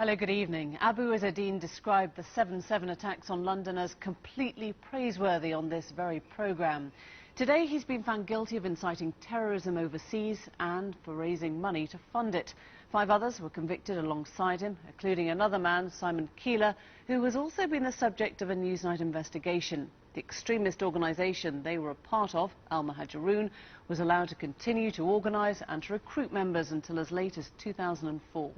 Hello, good evening. Abu Izzadeen described the 7/7 attacks on London as completely praiseworthy on this very programme. Today he's been found guilty of inciting terrorism overseas and for raising money to fund it. 5 others were convicted alongside him, including another man, Simon Keeler, who has also been the subject of a Newsnight investigation. The extremist organisation they were a part of, Al Muhajirun, was allowed to continue to organise and to recruit members until as late as 2004.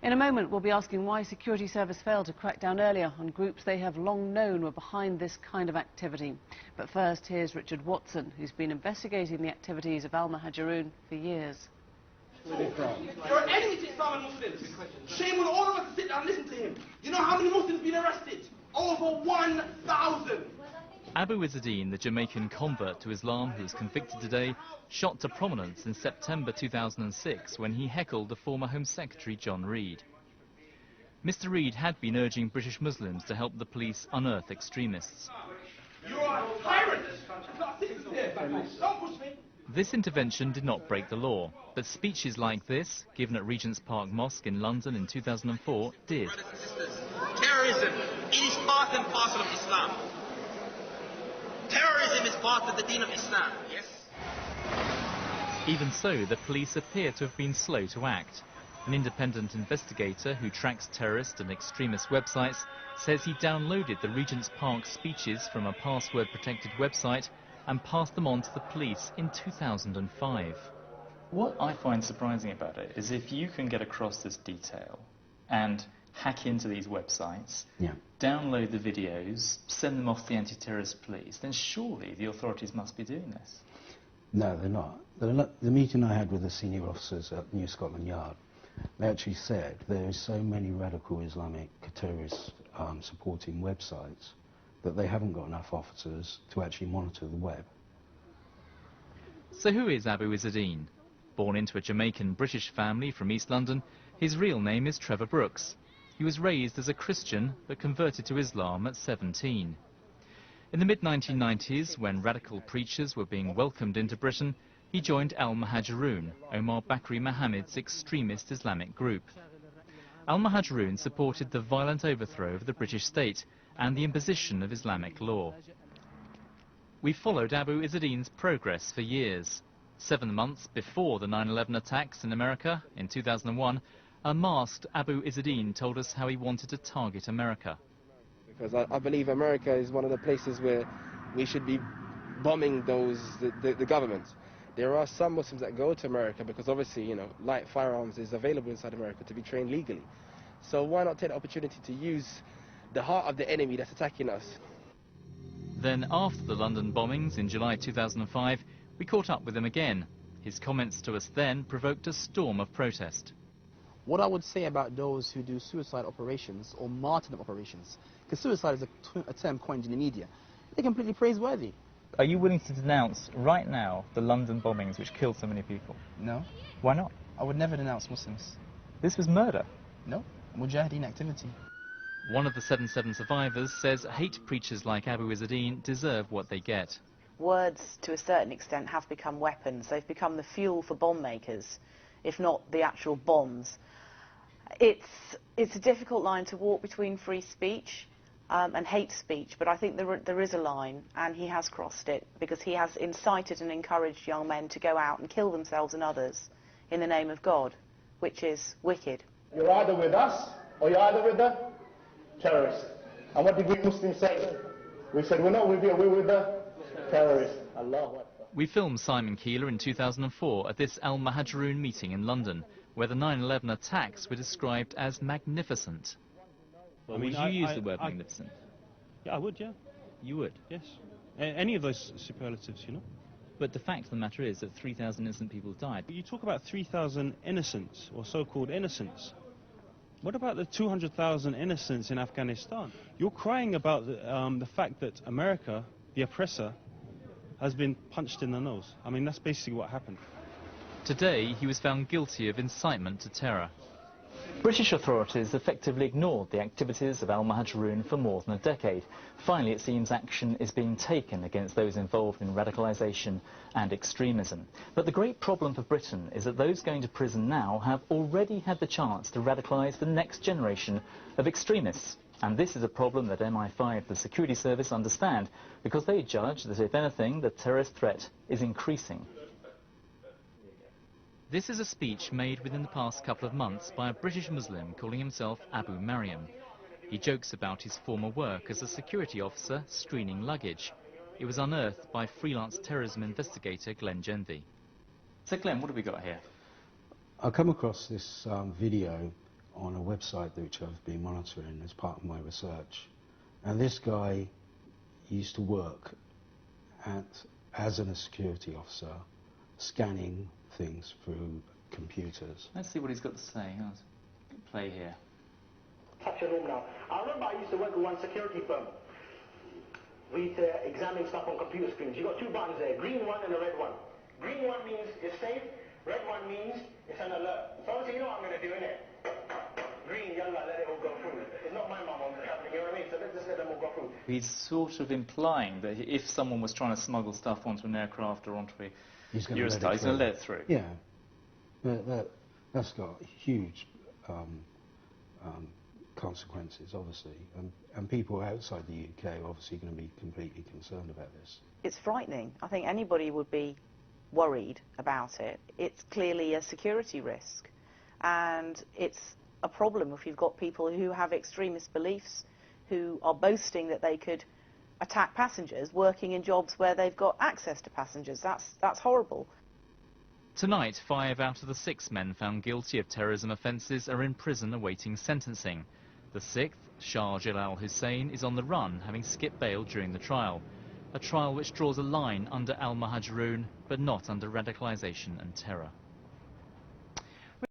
In a moment, we'll be asking why Security Service failed to crack down earlier on groups they have long known were behind this kind of activity. But first, here's Richard Watson, who's been investigating the activities of Al Muhajirun for years. You're an enemy to Islam and Muslims. Shame on all of us to sit down and listen to him. You know how many Muslims have been arrested? Over 1,000. Abu Izzadeen, the Jamaican convert to Islam who was convicted today, shot to prominence in September 2006 when he heckled the former Home Secretary John Reid. Mr. Reid had been urging British Muslims to help the police unearth extremists. You are a tyrant! Don't push me! This intervention did not break the law, but speeches like this, given at Regent's Park Mosque in London in 2004, did. Terrorism, it is part and parcel of Islam. Terrorism is part of the deen of Islam, yes? Even so, the police appear to have been slow to act. An independent investigator who tracks terrorist and extremist websites says he downloaded the Regent's Park speeches from a password-protected website and passed them on to the police in 2005. What I find surprising about it is if you can get across this detail and hack into these websites, download the videos, send them off to the anti-terrorist police, then surely the authorities must be doing this. No, they're not. The meeting I had with the senior officers at New Scotland Yard, they actually said there are so many radical Islamic terrorists supporting websites that they haven't got enough officers to actually monitor the web. So who is Abu Izzadeen? Born into a Jamaican-British family from East London, his real name is Trevor Brooks. He was raised as a Christian but converted to Islam at 17. In the mid-1990s, when radical preachers were being welcomed into Britain, he joined Al Muhajirun, Omar Bakri Mohammed's extremist Islamic group. Al Muhajirun supported the violent overthrow of the British state and the imposition of Islamic law. We followed Abu Izzadeen's progress for years. 7 months before the 9/11 attacks in America in 2001, a masked Abu Izzadeen told us how he wanted to target America. Because I believe America is one of the places where we should be bombing the government. There are some Muslims that go to America because obviously, you know, light firearms is available inside America to be trained legally. So why not take the opportunity to use the heart of the enemy that's attacking us? Then after the London bombings in July 2005, we caught up with him again. His comments to us then provoked a storm of protest. What I would say about those who do suicide operations or martyrdom operations, because suicide is a term coined in the media, they're completely praiseworthy. Are you willing to denounce right now the London bombings which killed so many people? No. Why not? I would never denounce Muslims. This was murder. No. Mujahideen activity. One of the 7/7 survivors says hate preachers like Abu Izzadeen deserve what they get. Words, to a certain extent, have become weapons. They've become the fuel for bomb makers, if not the actual bombs. It's a difficult line to walk between free speech and hate speech, but I think there is a line, and he has crossed it, because he has incited and encouraged young men to go out and kill themselves and others in the name of God, which is wicked. You're either with us, or you're either with the terrorists. And what did we Muslims say? We said, we're not with you, we're with the terrorists. Allahu Akbar. We filmed Simon Keeler in 2004 at this Al Muhajirun meeting in London, where the 9/11 attacks were described as magnificent. Well, would you use the word magnificent? Yeah, I would, yeah. You would? Yes. Any of those superlatives, you know. But the fact of the matter is that 3,000 innocent people died. You talk about 3,000 innocents, or so-called innocents. What about the 200,000 innocents in Afghanistan? You're crying about the fact that America, the oppressor, has been punched in the nose. I mean, that's basically what happened. Today, he was found guilty of incitement to terror. British authorities effectively ignored the activities of al-Muhajiroun for more than a decade. Finally, it seems action is being taken against those involved in radicalisation and extremism. But the great problem for Britain is that those going to prison now have already had the chance to radicalise the next generation of extremists. And this is a problem that MI5, the security service, understand, because they judge that, if anything, the terrorist threat is increasing. This is a speech made within the past couple of months by a British Muslim calling himself Abu Mariam. He jokes about his former work as a security officer screening luggage. It was unearthed by freelance terrorism investigator Glenn Genvy. So Glenn, what have we got here? I come across this video on a website which I've been monitoring as part of my research. And this guy used to work as a security officer, scanning things through computers. Let's see what he's got to say. Let's play here. Touch a room now. I remember I used to work with one security firm. We used to examine stuff on computer screens. You've got two buttons there, green one and a red one. Green one means it's safe, red one means it's an alert. So obviously you know what I'm going to do, innit? Green, yellow, let it all go through. It's not my mum on the happening, you know what I mean? So let's just let them all go through. He's sort of implying that if someone was trying to smuggle stuff onto an aircraft or onto a Eurostar, he's going to let it through. Yeah, that's got huge consequences, obviously, and people outside the UK are obviously going to be completely concerned about this. It's frightening. I think anybody would be worried about it. It's clearly a security risk, and it's a problem if you've got people who have extremist beliefs, who are boasting that they could attack passengers, working in jobs where they've got access to passengers. That's horrible. Tonight, 5 out of the 6 men found guilty of terrorism offences are in prison awaiting sentencing. The 6th, Shah Jalal Hussein, is on the run, having skipped bail during the trial. A trial which draws a line under al-Muhajiroun, but not under radicalisation and terror.